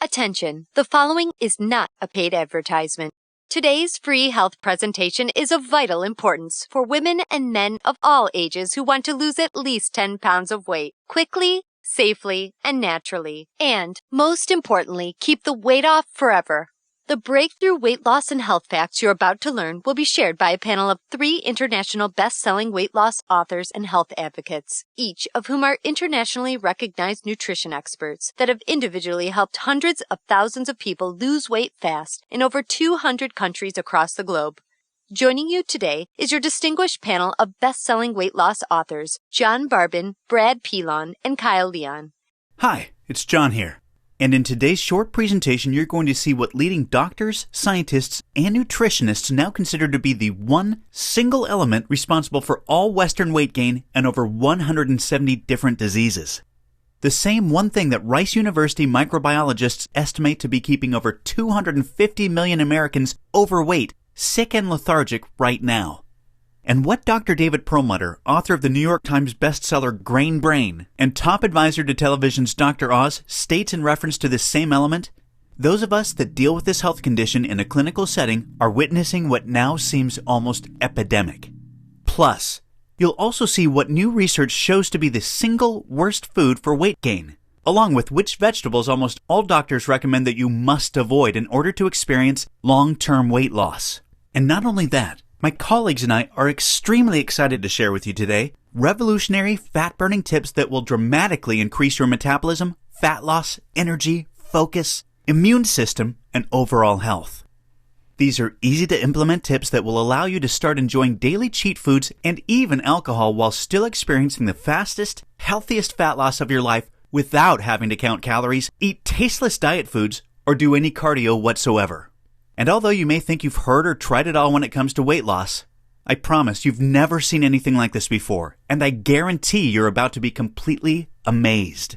Attention, the following is not a paid advertisement. Today's free health presentation is of vital importance for women and men of all ages who want to lose at least 10 pounds of weight quickly, safely, and naturally. And, most importantly, keep the weight off forever. The breakthrough weight loss and health facts you're about to learn will be shared by a panel of 3 international best-selling weight loss authors and health advocates, each of whom are internationally recognized nutrition experts that have individually helped hundreds of thousands of people lose weight fast in over 200 countries across the globe. Joining you today is your distinguished panel of best-selling weight loss authors, John Barbin, Brad Pilon, and Kyle Leon. Hi, it's John here. And in today's short presentation, you're going to see what leading doctors, scientists, and nutritionists now consider to be the one single element responsible for all Western weight gain and over 170 different diseases. The same one thing that Rice University microbiologists estimate to be keeping over 250 million Americans overweight, sick, and lethargic right now. And what Dr. David Perlmutter, author of the New York Times bestseller Grain Brain, and top advisor to television's Dr. Oz, states in reference to this same element, those of us that deal with this health condition in a clinical setting are witnessing what now seems almost epidemic. Plus, you'll also see what new research shows to be the single worst food for weight gain, along with which vegetables almost all doctors recommend that you must avoid in order to experience long-term weight loss. And not only that, my colleagues and I are extremely excited to share with you today revolutionary fat-burning tips that will dramatically increase your metabolism, fat loss, energy, focus, immune system, and overall health. These are easy-to-implement tips that will allow you to start enjoying daily cheat foods and even alcohol while still experiencing the fastest, healthiest fat loss of your life without having to count calories, eat tasteless diet foods, or do any cardio whatsoever. And although you may think you've heard or tried it all when it comes to weight loss, I promise you've never seen anything like this before, and I guarantee you're about to be completely amazed.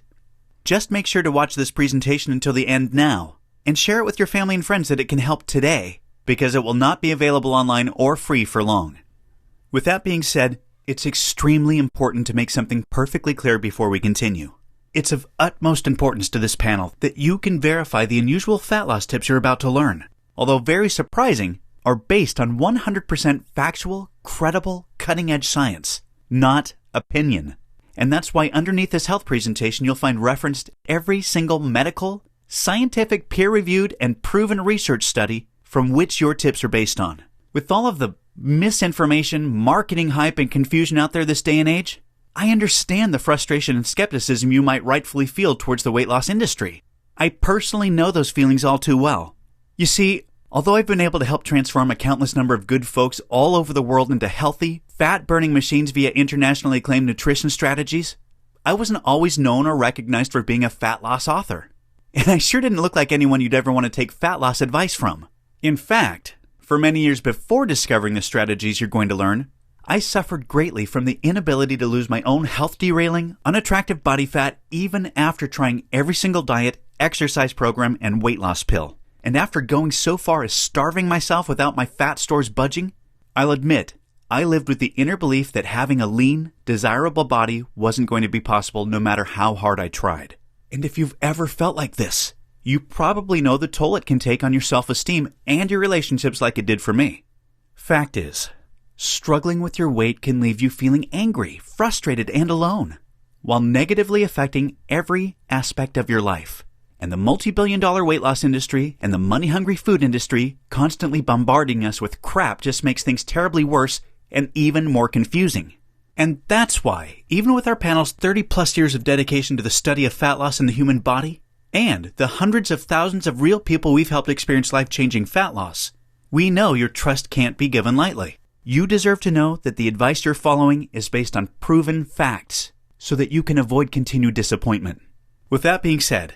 Just make sure to watch this presentation until the end now, and share it with your family and friends that it can help today, because it will not be available online or free for long. With that being said, it's extremely important to make something perfectly clear before we continue. It's of utmost importance to this panel that you can verify the unusual fat loss tips you're about to learn, although very surprising, are based on 100% factual, credible, cutting-edge science, not opinion. And that's why underneath this health presentation you'll find referenced every single medical, scientific, peer-reviewed, and proven research study from which your tips are based on. With all of the misinformation, marketing hype, and confusion out there this day and age, I understand the frustration and skepticism you might rightfully feel towards the weight loss industry. I personally know those feelings all too well. You see, although I've been able to help transform a countless number of good folks all over the world into healthy, fat-burning machines via internationally acclaimed nutrition strategies, I wasn't always known or recognized for being a fat loss author. And I sure didn't look like anyone you'd ever want to take fat loss advice from. In fact, for many years before discovering the strategies you're going to learn, I suffered greatly from the inability to lose my own health-derailing, unattractive body fat even after trying every single diet, exercise program, and weight loss pill. And after going so far as starving myself without my fat stores budging, I'll admit, I lived with the inner belief that having a lean, desirable body wasn't going to be possible no matter how hard I tried. And if you've ever felt like this, you probably know the toll it can take on your self-esteem and your relationships like it did for me. Fact is, struggling with your weight can leave you feeling angry, frustrated, and alone, while negatively affecting every aspect of your life. And the multi-billion-dollar weight loss industry and the money-hungry food industry constantly bombarding us with crap just makes things terribly worse and even more confusing. And that's why, even with our panel's 30-plus years of dedication to the study of fat loss in the human body, and the hundreds of thousands of real people we've helped experience life-changing fat loss, we know your trust can't be given lightly. You deserve to know that the advice you're following is based on proven facts, so that you can avoid continued disappointment. With that being said,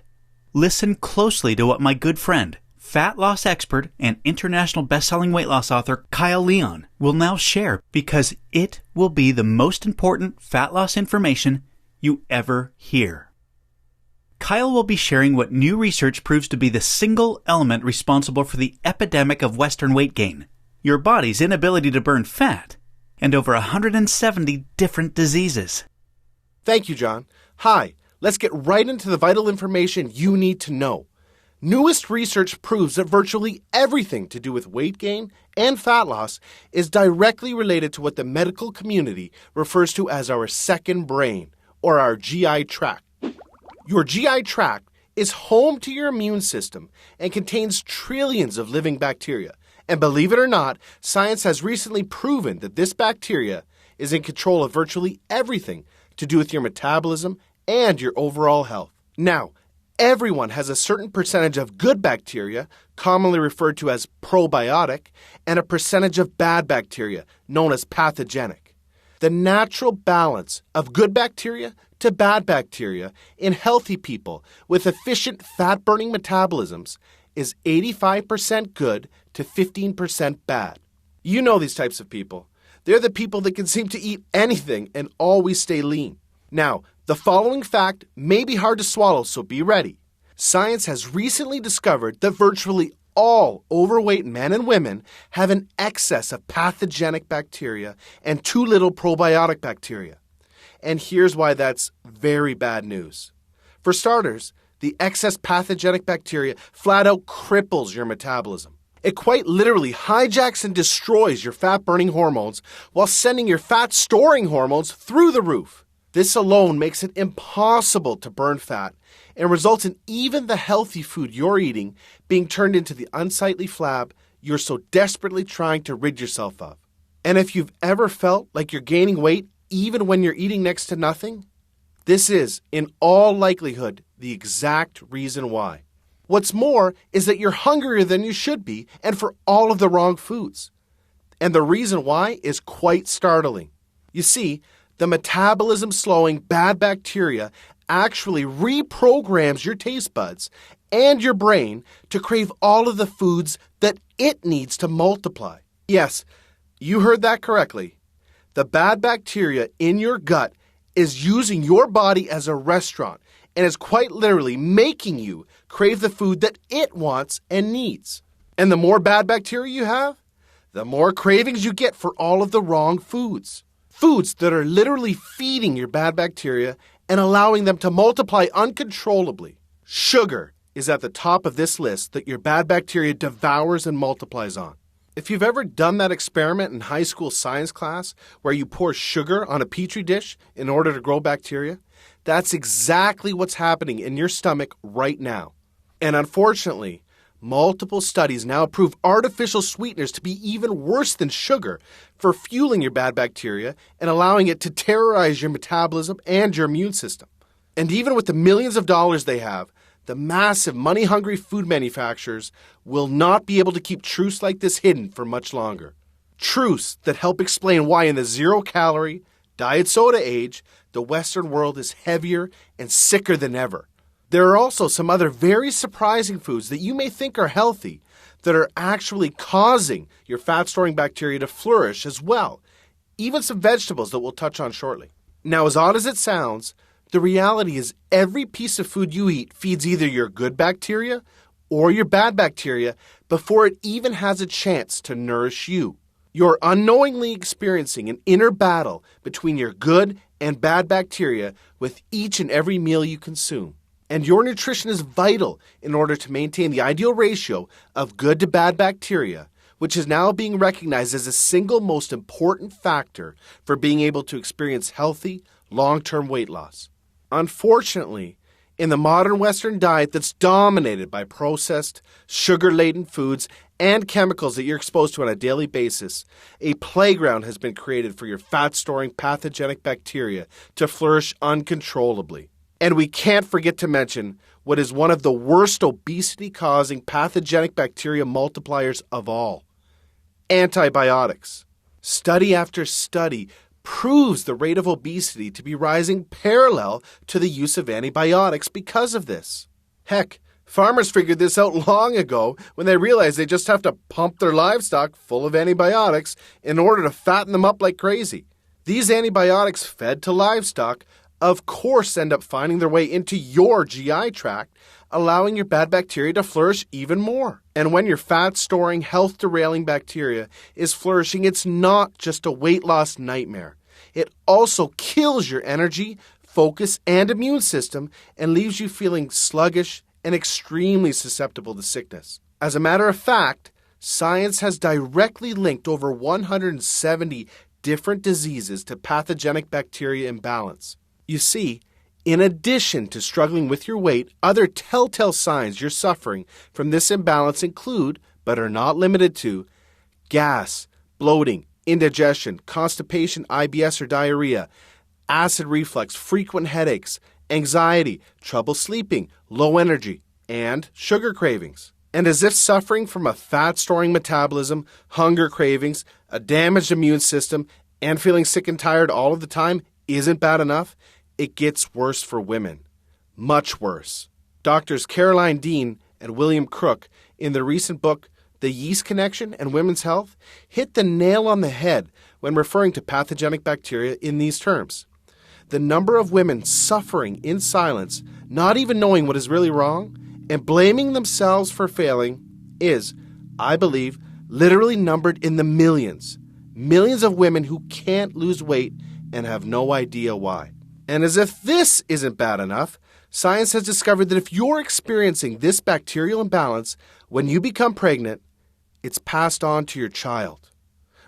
listen closely to what my good friend, fat loss expert, and international best-selling weight loss author Kyle Leon will now share, because it will be the most important fat loss information you ever hear. Kyle will be sharing what new research proves to be the single element responsible for the epidemic of Western weight gain, your body's inability to burn fat, and over 170 different diseases. Thank you, John. Hi. Let's get right into the vital information you need to know. Newest research proves that virtually everything to do with weight gain and fat loss is directly related to what the medical community refers to as our second brain, or our GI tract. Your GI tract is home to your immune system and contains trillions of living bacteria. And believe it or not, science has recently proven that this bacteria is in control of virtually everything to do with your metabolism and your overall health. Now, everyone has a certain percentage of good bacteria, commonly referred to as probiotic, and a percentage of bad bacteria, known as pathogenic. The natural balance of good bacteria to bad bacteria in healthy people with efficient fat-burning metabolisms is 85% good to 15% bad. You know these types of people. They're the people that can seem to eat anything and always stay lean. Now, the following fact may be hard to swallow, so be ready. Science has recently discovered that virtually all overweight men and women have an excess of pathogenic bacteria and too little probiotic bacteria. And here's why that's very bad news. For starters, the excess pathogenic bacteria flat out cripples your metabolism. It quite literally hijacks and destroys your fat-burning hormones while sending your fat-storing hormones through the roof. This alone makes it impossible to burn fat and results in even the healthy food you're eating being turned into the unsightly flab you're so desperately trying to rid yourself of. And if you've ever felt like you're gaining weight even when you're eating next to nothing, this is, in all likelihood, the exact reason why. What's more is that you're hungrier than you should be and for all of the wrong foods. And the reason why is quite startling. You see, the metabolism-slowing bad bacteria actually reprograms your taste buds and your brain to crave all of the foods that it needs to multiply. Yes, you heard that correctly. The bad bacteria in your gut is using your body as a restaurant and is quite literally making you crave the food that it wants and needs. And the more bad bacteria you have, the more cravings you get for all of the wrong foods. Foods that are literally feeding your bad bacteria and allowing them to multiply uncontrollably. Sugar is at the top of this list that your bad bacteria devours and multiplies on. If you've ever done that experiment in high school science class where you pour sugar on a petri dish in order to grow bacteria, that's exactly what's happening in your stomach right now. And unfortunately, multiple studies now prove artificial sweeteners to be even worse than sugar for fueling your bad bacteria and allowing it to terrorize your metabolism and your immune system. And even with the millions of dollars they have, the massive money-hungry food manufacturers will not be able to keep truths like this hidden for much longer. Truths that help explain why in the zero-calorie, diet soda age, the Western world is heavier and sicker than ever. There are also some other very surprising foods that you may think are healthy that are actually causing your fat-storing bacteria to flourish as well. Even some vegetables that we'll touch on shortly. Now, as odd as it sounds, the reality is every piece of food you eat feeds either your good bacteria or your bad bacteria before it even has a chance to nourish you. You're unknowingly experiencing an inner battle between your good and bad bacteria with each and every meal you consume. And your nutrition is vital in order to maintain the ideal ratio of good to bad bacteria, which is now being recognized as the single most important factor for being able to experience healthy, long-term weight loss. Unfortunately, in the modern Western diet that's dominated by processed, sugar-laden foods and chemicals that you're exposed to on a daily basis, a playground has been created for your fat-storing pathogenic bacteria to flourish uncontrollably. And we can't forget to mention what is one of the worst obesity-causing pathogenic bacteria multipliers of all: antibiotics. Study after study proves the rate of obesity to be rising parallel to the use of antibiotics because of this. Heck, farmers figured this out long ago when they realized they just have to pump their livestock full of antibiotics in order to fatten them up like crazy. These antibiotics fed to livestock of course end up finding their way into your GI tract, allowing your bad bacteria to flourish even more. And when your fat-storing, health-derailing bacteria is flourishing, it's not just a weight loss nightmare. It also kills your energy, focus, and immune system and leaves you feeling sluggish and extremely susceptible to sickness. As a matter of fact, science has directly linked over 170 different diseases to pathogenic bacteria imbalance. You see, in addition to struggling with your weight, other telltale signs you're suffering from this imbalance include, but are not limited to, gas, bloating, indigestion, constipation, IBS or diarrhea, acid reflux, frequent headaches, anxiety, trouble sleeping, low energy, and sugar cravings. And as if suffering from a fat-storing metabolism, hunger cravings, a damaged immune system, and feeling sick and tired all of the time isn't bad enough, it gets worse for women. Much worse. Doctors Caroline Dean and William Crook, in their recent book, The Yeast Connection and Women's Health, hit the nail on the head when referring to pathogenic bacteria in these terms. The number of women suffering in silence, not even knowing what is really wrong, and blaming themselves for failing is, I believe, literally numbered in the millions. Millions of women who can't lose weight and have no idea why. And as if this isn't bad enough, science has discovered that if you're experiencing this bacterial imbalance when you become pregnant, it's passed on to your child,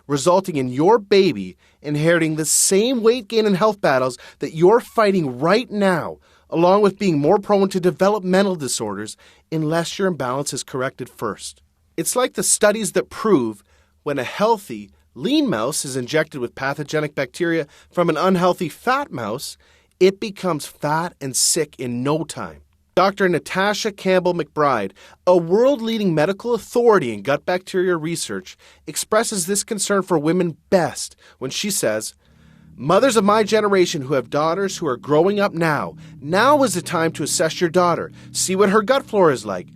resulting in your baby inheriting the same weight gain and health battles that you're fighting right now, along with being more prone to developmental disorders unless your imbalance is corrected first. It's like the studies that prove when a healthy, lean mouse is injected with pathogenic bacteria from an unhealthy fat mouse, it becomes fat and sick in no time. Dr. Natasha Campbell McBride, a world-leading medical authority in gut bacteria research, expresses this concern for women best when she says, "Mothers of my generation who have daughters who are growing up now is the time to assess your daughter, see what her gut flora is like.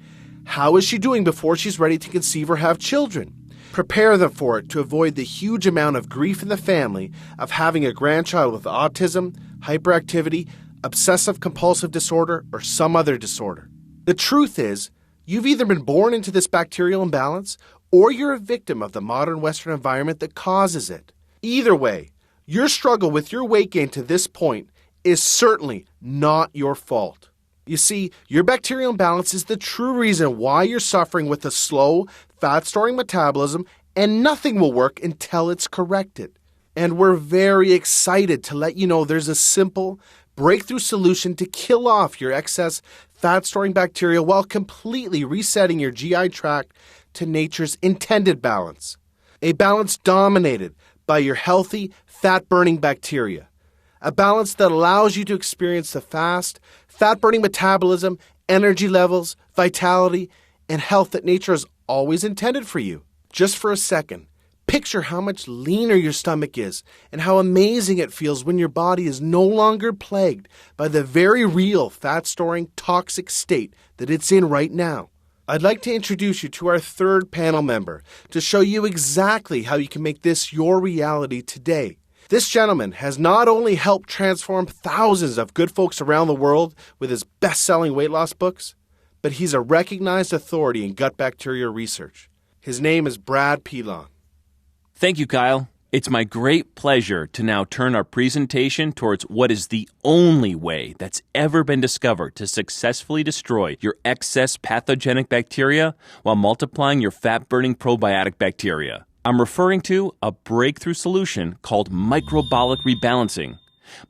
How is she doing before she's ready to conceive or have children? Prepare them for it to avoid the huge amount of grief in the family of having a grandchild with autism, hyperactivity, obsessive-compulsive disorder, or some other disorder. The truth is, you've either been born into this bacterial imbalance or you're a victim of the modern Western environment that causes it. Either way, your struggle with your weight gain to this point is certainly not your fault. You see, your bacterial imbalance is the true reason why you're suffering with a slow, fat-storing metabolism, and nothing will work until it's corrected. And we're very excited to let you know there's a simple, breakthrough solution to kill off your excess fat-storing bacteria while completely resetting your GI tract to nature's intended balance. A balance dominated by your healthy, fat-burning bacteria. A balance that allows you to experience the fast, fat-burning metabolism, energy levels, vitality, and health that nature has always intended for you. Just for a second, picture how much leaner your stomach is and how amazing it feels when your body is no longer plagued by the very real fat-storing toxic state that it's in right now. I'd like to introduce you to our third panel member to show you exactly how you can make this your reality today. This gentleman has not only helped transform thousands of good folks around the world with his best-selling weight loss books, but he's a recognized authority in gut bacteria research. His name is Brad Pilon. Thank you, Kyle. It's my great pleasure to now turn our presentation towards what is the only way that's ever been discovered to successfully destroy your excess pathogenic bacteria while multiplying your fat-burning probiotic bacteria. I'm referring to a breakthrough solution called microbolic rebalancing.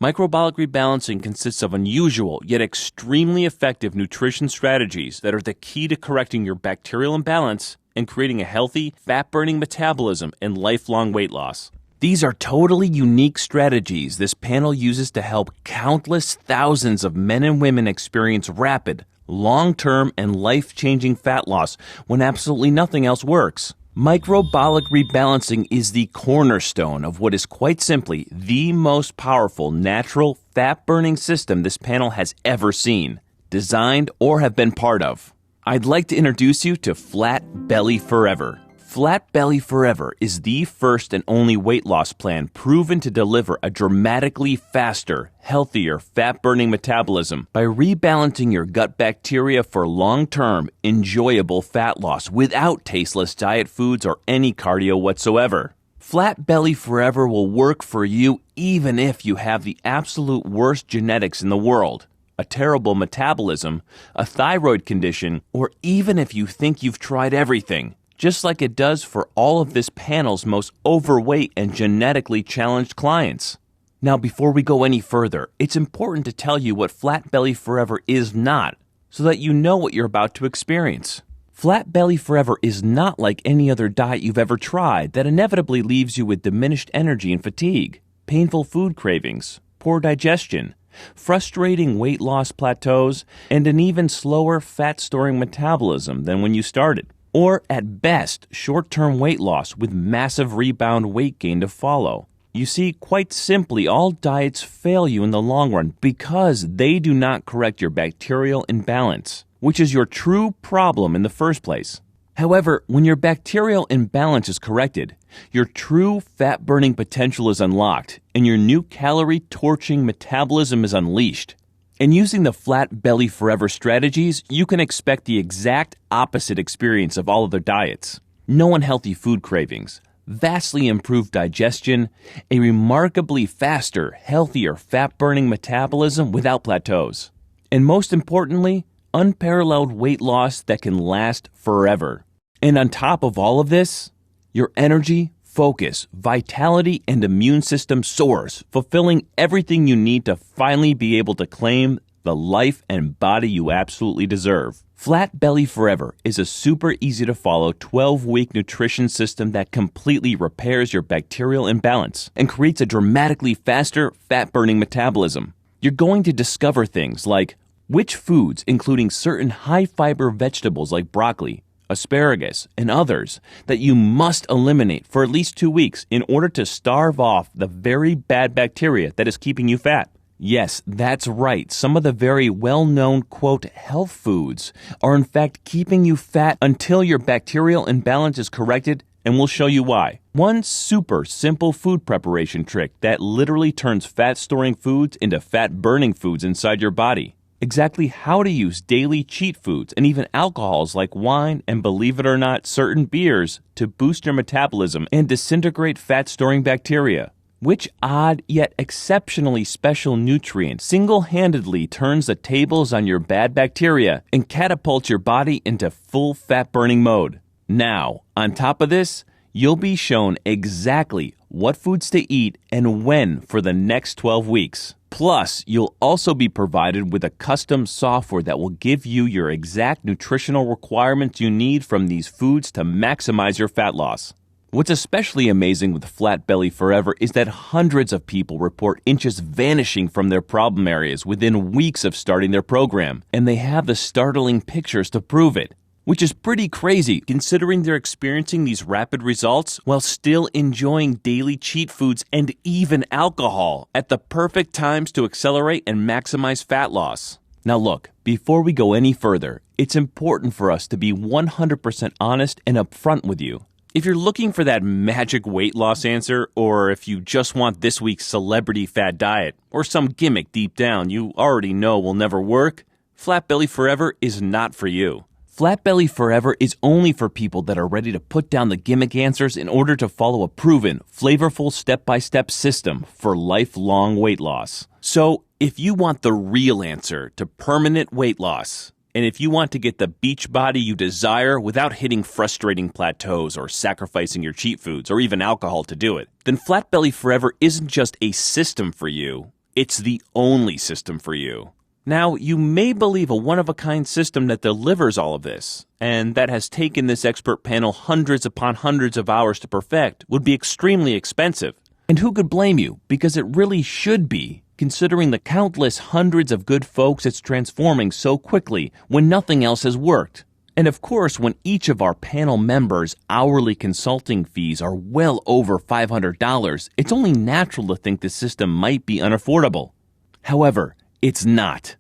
Microbolic rebalancing consists of unusual yet extremely effective nutrition strategies that are the key to correcting your bacterial imbalance and creating a healthy, fat-burning metabolism and lifelong weight loss. These are totally unique strategies this panel uses to help countless thousands of men and women experience rapid, long-term, and life-changing fat loss when absolutely nothing else works. Microbolic rebalancing is the cornerstone of what is quite simply the most powerful natural fat-burning system this panel has ever seen, designed, or have been part of. I'd like to introduce you to Flat Belly Forever. Flat Belly Forever is the first and only weight loss plan proven to deliver a dramatically faster, healthier, fat-burning metabolism by rebalancing your gut bacteria for long-term, enjoyable fat loss without tasteless diet foods or any cardio whatsoever. Flat Belly Forever will work for you even if you have the absolute worst genetics in the world. a terrible metabolism, a thyroid condition, or even if you think you've tried everything, just like it does for all of this panel's most overweight and genetically challenged clients. Now, before we go any further, it's important to tell you what Flat Belly Forever is not, so that you know what you're about to experience. Flat Belly Forever is not like any other diet you've ever tried that inevitably leaves you with diminished energy and fatigue, painful food cravings, poor digestion, frustrating weight loss plateaus, and an even slower fat-storing metabolism than when you started. Or, at best, short-term weight loss with massive rebound weight gain to follow. You see, quite simply, all diets fail you in the long run because they do not correct your bacterial imbalance, which is your true problem in the first place. However, when your bacterial imbalance is corrected, your true fat-burning potential is unlocked, and your new calorie-torching metabolism is unleashed. And using the Flat Belly Forever strategies, you can expect the exact opposite experience of all other diets. No unhealthy food cravings, vastly improved digestion, a remarkably faster, healthier, fat-burning metabolism without plateaus. And most importantly, unparalleled weight loss that can last forever. And on top of all of this, your energy, focus, vitality, and immune system soars, fulfilling everything you need to finally be able to claim the life and body you absolutely deserve. Flat Belly Forever is a super easy to follow 12-week nutrition system that completely repairs your bacterial imbalance and creates a dramatically faster fat-burning metabolism. You're going to discover things like which foods, including certain high-fiber vegetables like broccoli, asparagus, and others, that you must eliminate for at least 2 weeks in order to starve off the very bad bacteria that is keeping you fat. Yes, that's right. Some of the very well-known, quote, health foods are in fact keeping you fat until your bacterial imbalance is corrected, and we'll show you why. One super simple food preparation trick that literally turns fat-storing foods into fat-burning foods inside your body. Exactly how to use daily cheat foods and even alcohols like wine and, believe it or not, certain beers to boost your metabolism and disintegrate fat-storing bacteria. Which odd yet exceptionally special nutrient single-handedly turns the tables on your bad bacteria and catapults your body into full fat-burning mode? Now, on top of this, you'll be shown exactly what foods to eat and when for the next 12 weeks. Plus, you'll also be provided with a custom software that will give you your exact nutritional requirements you need from these foods to maximize your fat loss. What's especially amazing with Flat Belly Forever is that hundreds of people report inches vanishing from their problem areas within weeks of starting their program, and they have the startling pictures to prove it, which is pretty crazy considering they're experiencing these rapid results while still enjoying daily cheat foods and even alcohol at the perfect times to accelerate and maximize fat loss. Now look, before we go any further, it's important for us to be 100% honest and upfront with you. If you're looking for that magic weight loss answer, or if you just want this week's celebrity fad diet, or some gimmick deep down you already know will never work, Flat Belly Forever is not for you. Flat Belly Forever is only for people that are ready to put down the gimmick answers in order to follow a proven, flavorful step-by-step system for lifelong weight loss. So, if you want the real answer to permanent weight loss, and if you want to get the beach body you desire without hitting frustrating plateaus or sacrificing your cheat foods or even alcohol to do it, then Flat Belly Forever isn't just a system for you, it's the only system for you. Now, you may believe a one-of-a-kind system that delivers all of this, and that has taken this expert panel hundreds upon hundreds of hours to perfect, would be extremely expensive. And who could blame you? Because it really should be, considering the countless hundreds of good folks it's transforming so quickly when nothing else has worked. And of course, when each of our panel members' hourly consulting fees are well over $500, it's only natural to think the system might be unaffordable. However, it's not.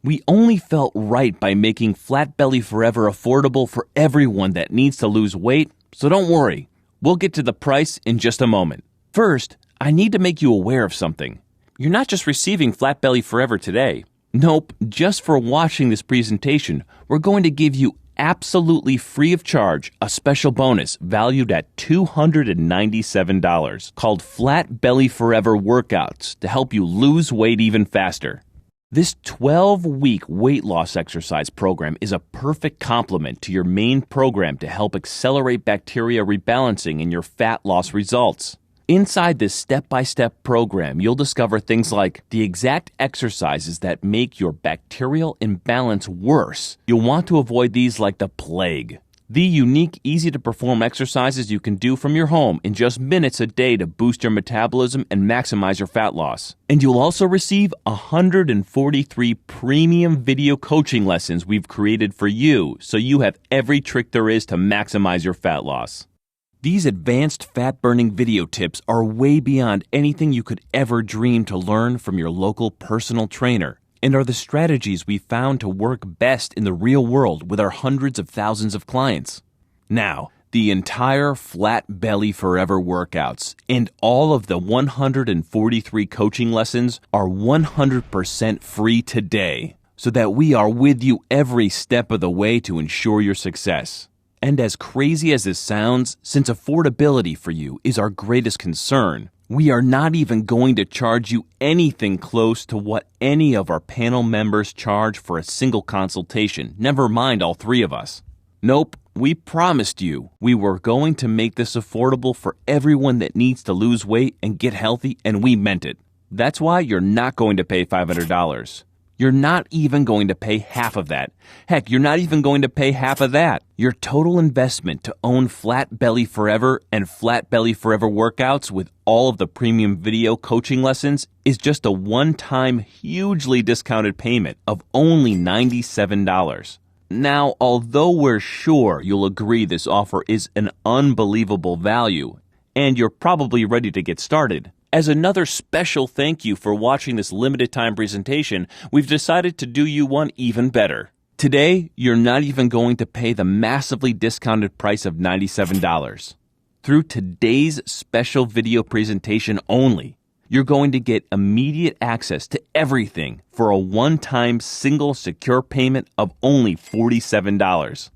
We only felt right by making Flat Belly Forever affordable for everyone that needs to lose weight, so don't worry. We'll get to the price in just a moment. First, I need to make you aware of something. You're not just receiving Flat Belly Forever today. Nope, just for watching this presentation, we're going to give you absolutely free of charge a special bonus valued at $297 called Flat Belly Forever Workouts to help you lose weight even faster. This 12-week weight loss exercise program is a perfect complement to your main program to help accelerate bacteria rebalancing in your fat loss results. Inside this step-by-step program, you'll discover things like the exact exercises that make your bacterial imbalance worse. You'll want to avoid these like the plague. The unique, easy-to-perform exercises you can do from your home in just minutes a day to boost your metabolism and maximize your fat loss. And you'll also receive 143 premium video coaching lessons we've created for you, so you have every trick there is to maximize your fat loss. These advanced fat-burning video tips are way beyond anything you could ever dream to learn from your local personal trainer, and are the strategies we found to work best in the real world with our hundreds of thousands of clients. Now, the entire Flat Belly Forever workouts and all of the 143 coaching lessons are 100% free today, so that we are with you every step of the way to ensure your success. And as crazy as this sounds, since affordability for you is our greatest concern, we are not even going to charge you anything close to what any of our panel members charge for a single consultation, never mind all three of us. Nope, we promised you we were going to make this affordable for everyone that needs to lose weight and get healthy, and we meant it. That's why you're not going to pay $500. You're not even going to pay half of that. Heck, you're not even going to pay half of that. Your total investment to own Flat Belly Forever and Flat Belly Forever workouts with all of the premium video coaching lessons is just a one-time, hugely discounted payment of only $97. Now, although we're sure you'll agree this offer is an unbelievable value, and you're probably ready to get started, as another special thank you for watching this limited time presentation, we've decided to do you one even better. Today, you're not even going to pay the massively discounted price of $97. Through today's special video presentation only, you're going to get immediate access to everything for a one-time single secure payment of only $47.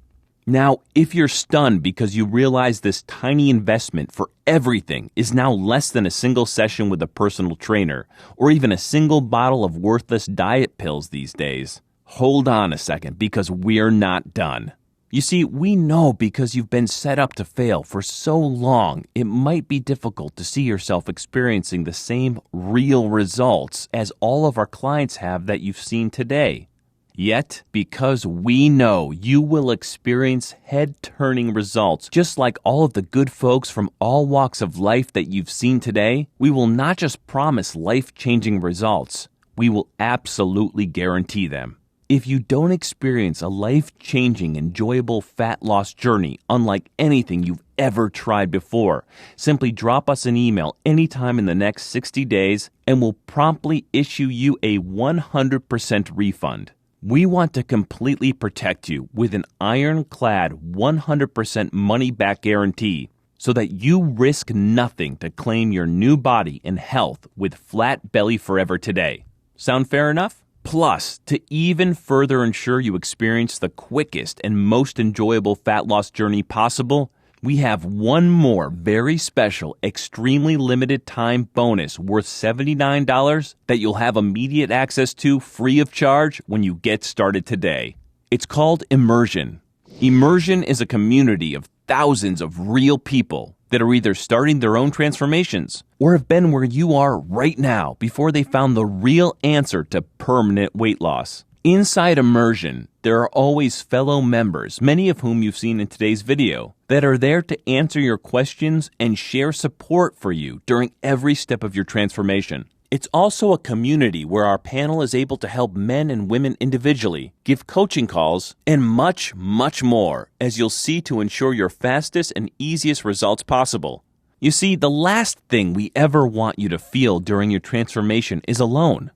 Now, if you're stunned because you realize this tiny investment for everything is now less than a single session with a personal trainer, or even a single bottle of worthless diet pills these days, hold on a second, because we're not done. You see, we know because you've been set up to fail for so long, it might be difficult to see yourself experiencing the same real results as all of our clients have that you've seen today. Yet, because we know you will experience head-turning results just like all of the good folks from all walks of life that you've seen today, we will not just promise life-changing results, we will absolutely guarantee them. If you don't experience a life-changing, enjoyable fat loss journey unlike anything you've ever tried before, simply drop us an email anytime in the next 60 days and we'll promptly issue you a 100% refund. We want to completely protect you with an ironclad 100% money-back guarantee so that you risk nothing to claim your new body and health with Flat Belly Forever today. Sound fair enough? Plus, to even further ensure you experience the quickest and most enjoyable fat loss journey possible, we have one more very special, extremely limited time bonus worth $79 that you'll have immediate access to free of charge when you get started today. It's called Immersion. Immersion is a community of thousands of real people that are either starting their own transformations or have been where you are right now before they found the real answer to permanent weight loss. Inside Immersion, there are always fellow members, many of whom you've seen in today's video, that are there to answer your questions and share support for you during every step of your transformation. It's also a community where our panel is able to help men and women individually, give coaching calls, and much, much more, as you'll see, to ensure your fastest and easiest results possible. You see, the last thing we ever want you to feel during your transformation is alone.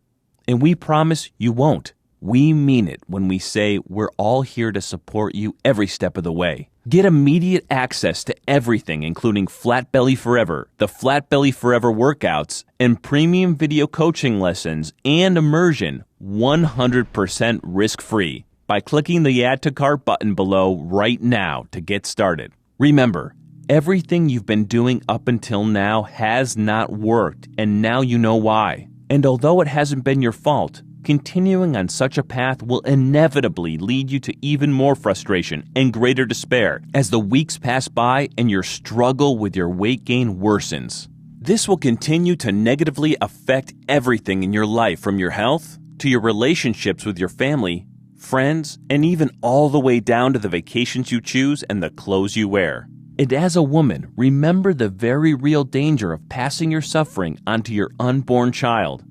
And we promise you won't. We mean it when we say we're all here to support you every step of the way. Get immediate access to everything, including Flat Belly Forever, the Flat Belly Forever workouts, and premium video coaching lessons and Immersion 100% risk-free by clicking the Add to Cart button below right now to get started. Remember, everything you've been doing up until now has not worked, and now you know why. And although it hasn't been your fault, Continuing on such a path will inevitably lead you to even more frustration and greater despair as the weeks pass by and your struggle with your weight gain worsens. This will continue to negatively affect everything in your life, from your health to your relationships with your family, friends, and even all the way down to the vacations you choose and the clothes you wear. And as a woman, remember the very real danger of passing your suffering onto your unborn child.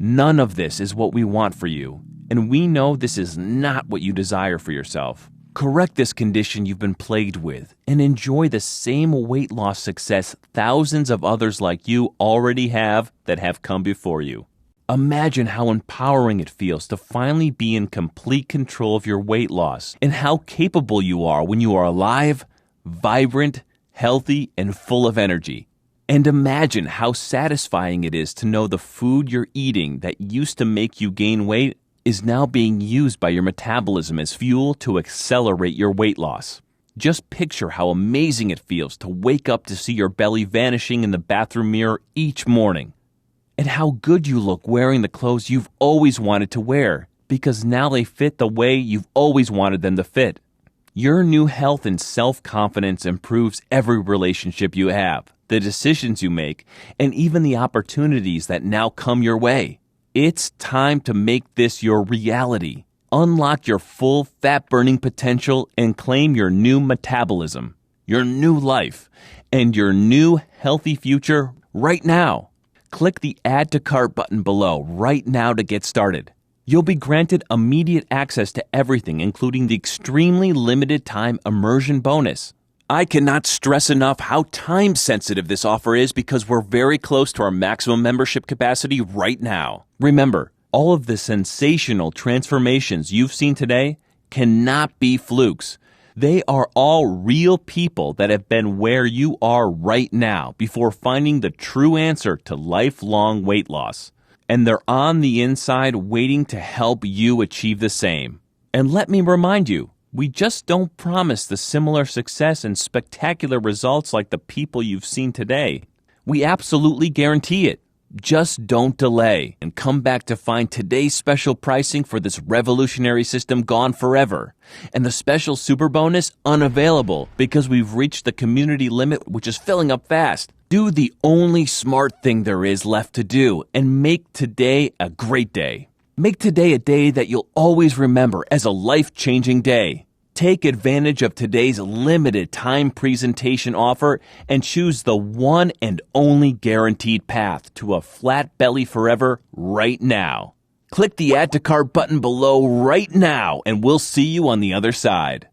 None of this is what we want for you, and we know this is not what you desire for yourself. Correct this condition you've been plagued with and enjoy the same weight loss success thousands of others like you already have that have come before you. Imagine how empowering it feels to finally be in complete control of your weight loss and how capable you are when you are alive, vibrant, healthy, and full of energy. And imagine how satisfying it is to know the food you're eating that used to make you gain weight is now being used by your metabolism as fuel to accelerate your weight loss. Just picture how amazing it feels to wake up to see your belly vanishing in the bathroom mirror each morning. And how good you look wearing the clothes you've always wanted to wear, because now they fit the way you've always wanted them to fit. Your new health and self-confidence improves every relationship you have, the decisions you make, and even the opportunities that now come your way. It's time to make this your reality. Unlock your full fat-burning potential and claim your new metabolism, your new life, and your new healthy future right now. Click the Add to Cart button below right now to get started. You'll be granted immediate access to everything, including the extremely limited time immersion bonus. I cannot stress enough how time-sensitive this offer is because we're very close to our maximum membership capacity right now. Remember, all of the sensational transformations you've seen today cannot be flukes. They are all real people that have been where you are right now before finding the true answer to lifelong weight loss. And they're on the inside waiting to help you achieve the same. And let me remind you, we just don't promise the similar success and spectacular results like the people you've seen today. We absolutely guarantee it. Just don't delay and come back to find today's special pricing for this revolutionary system gone forever, and the special super bonus unavailable because we've reached the community limit, which is filling up fast. Do the only smart thing there is left to do and make today a great day. Make today a day that you'll always remember as a life-changing day. Take advantage of today's limited time presentation offer and choose the one and only guaranteed path to a flat belly forever right now. Click the Add to Cart button below right now and we'll see you on the other side.